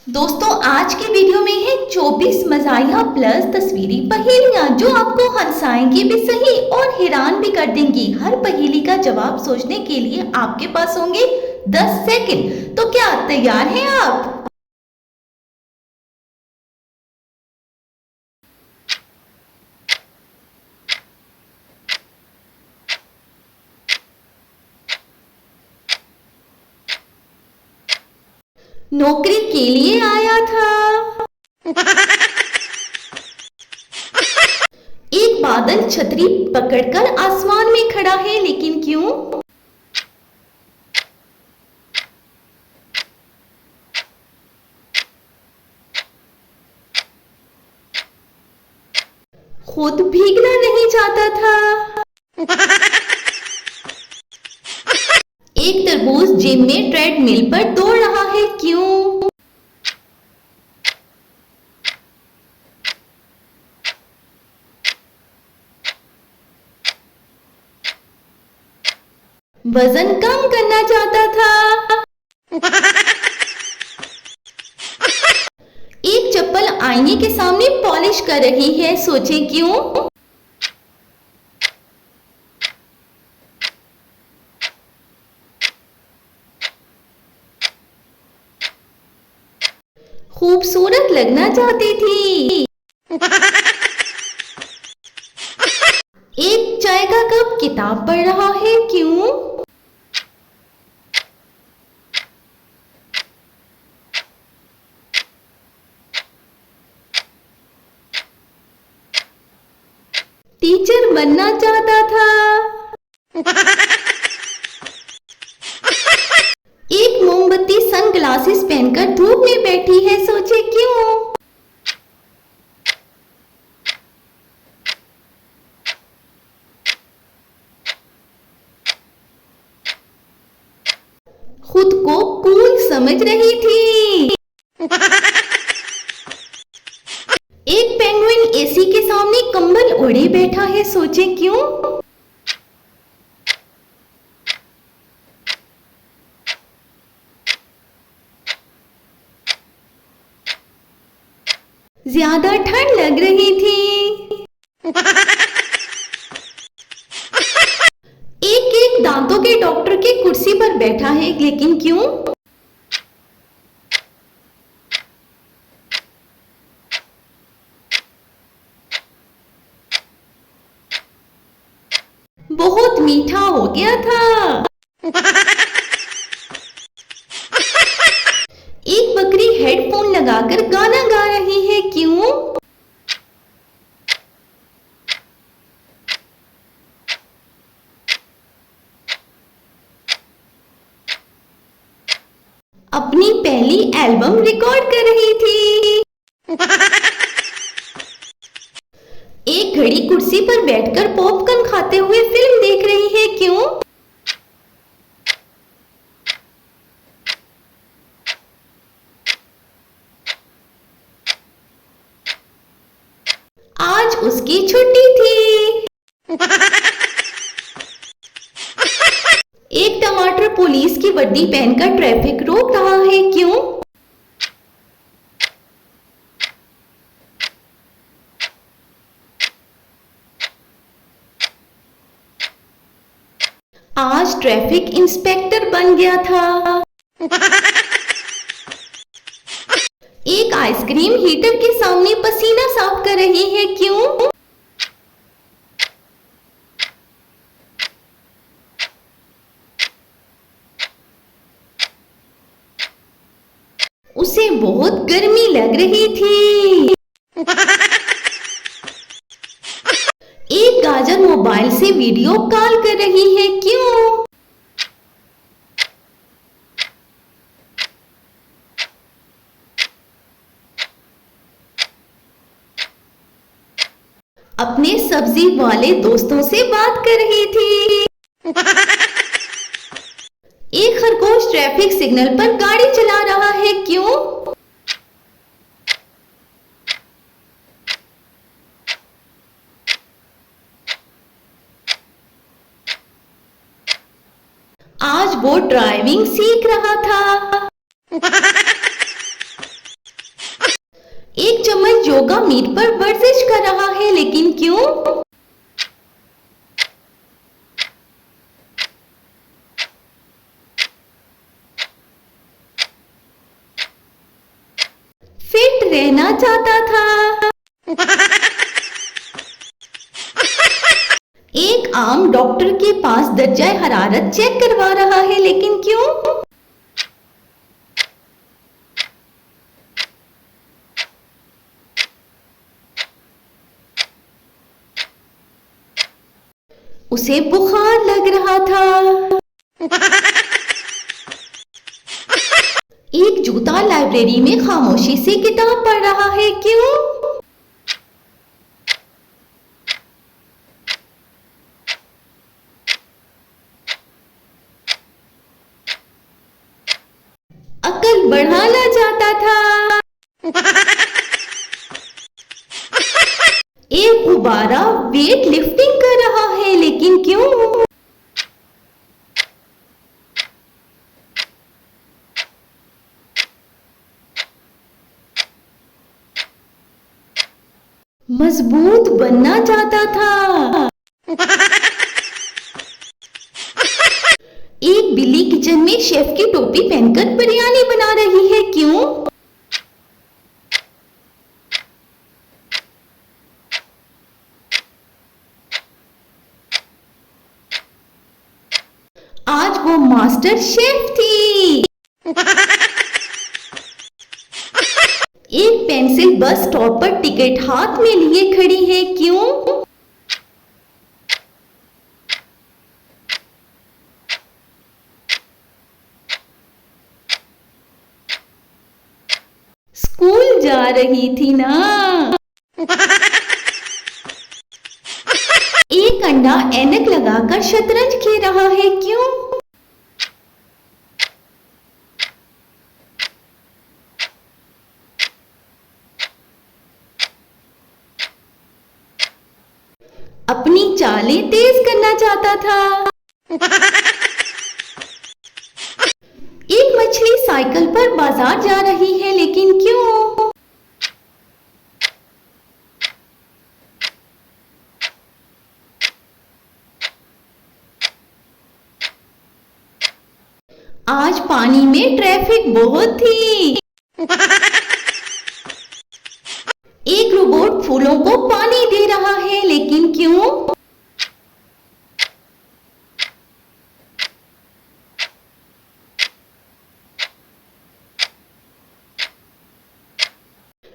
दोस्तों आज की वीडियो में है 24 मज़ाहिया प्लस तस्वीरी पहेलियां जो आपको हंसाएंगी भी सही और हैरान भी कर देंगी। हर पहेली का जवाब सोचने के लिए आपके पास होंगे 10 सेकंड। तो क्या तैयार हैं आप? नौकरी के लिए आया था। एक बादल छतरी पकड़कर आसमान में खड़ा है, लेकिन क्यों? खुद भीगना नहीं चाहता था। एक तरबूज जिम में ट्रेडमिल पर दौड़ रहा है, क्यों? वजन कम करना चाहता था। एक चप्पल आईने के सामने पॉलिश कर रही है, सोचें क्यों? खूबसूरत लगना चाहती थी। एक चाय का कप किताब पढ़ रहा है, क्यों? टीचर बनना चाहता था। एक मोमबत्ती सनग्लासेस पहनकर धूप में बैठी है, सोचे क्यों? खुद को कूल समझ रही थी। एक पेंगुइन एसी के सामने कंबल ओढ़े बैठा है, सोचे क्यों? ज्यादा ठंड लग रही थी। एक एक दांतों के डॉक्टर की कुर्सी पर बैठा है, लेकिन क्यों? बहुत मीठा हो गया था। एक बकरी हेडफोन लगाकर गाना गा रही है, क्यों? अपनी पहली एल्बम रिकॉर्ड कर रही थी। एक घड़ी कुर्सी पर बैठकर पॉपकॉर्न खाते हुए फिल्म देख रही है, क्यों? आज उसकी छुट्टी थी। एक टमाटर पुलिस की वर्दी पहनकर ट्रैफिक रोक रहा है, क्यों? आज ट्रैफिक इंस्पेक्टर बन गया था। एक आइसक्रीम हीटर के सामने पसीना साफ कर रही है, क्यों? उसे बहुत गर्मी लग रही थी। एक गाजर मोबाइल से वीडियो कॉल कर रही है, क्यों? अपने सब्जी वाले दोस्तों से बात कर रही थी। एक खरगोश ट्रैफिक सिग्नल पर गाड़ी चला रहा है, क्यों? आज वो ड्राइविंग सीख रहा था। योगा मीट पर वर्जिश कर रहा है, लेकिन क्यों? फिट रहना चाहता था। एक आम डॉक्टर के पास दर्जा हरारत चेक करवा रहा है, लेकिन क्यों? उसे बुखार लग रहा था। एक जूता लाइब्रेरी में खामोशी से किताब पढ़ रहा है, क्यों? अकल बढ़ाना चाहता था। एक गुब्बारा वेट लिफ्टिंग कर रहा है, लेकिन क्यों? मजबूत बनना चाहता था। एक बिल्ली किचन में शेफ की टोपी पहनकर बिरयानी बना रही है, क्यों? आज वो मास्टर शेफ थी। एक पेंसिल बस स्टॉप पर टिकट हाथ में लिए खड़ी है, क्यों? स्कूल जा रही थी ना। एक अंडा ऐनक लगाकर शतरंज खेल रहा है, क्यों? अपनी चालें तेज करना चाहता था। एक मछली साइकिल पर बाजार जा रही है, लेकिन क्यों? आज पानी में ट्रैफिक बहुत थी। एक रोबोट फूलों को पानी दे रहा है, लेकिन क्यों?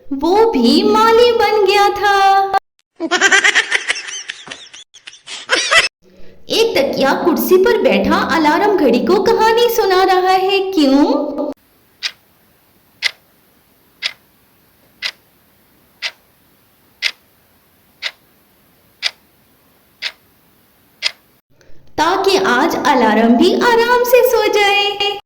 वो भी माली बन गया था। एक तकिया कुर्सी पर बैठा अलार्म घड़ी को कहानी सुना रहा है, क्यों? ताकि आज अलार्म भी आराम से सो जाए।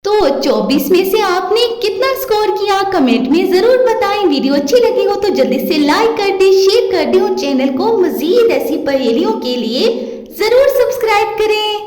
तो 24 में से आपने कितना स्कोर किया कमेंट में जरूर बताएं। वीडियो अच्छी लगी हो तो जल्दी से लाइक कर दे, शेयर कर दे और चैनल को मजीद ऐसी पहेलियों के लिए जरूर सब्सक्राइब करें।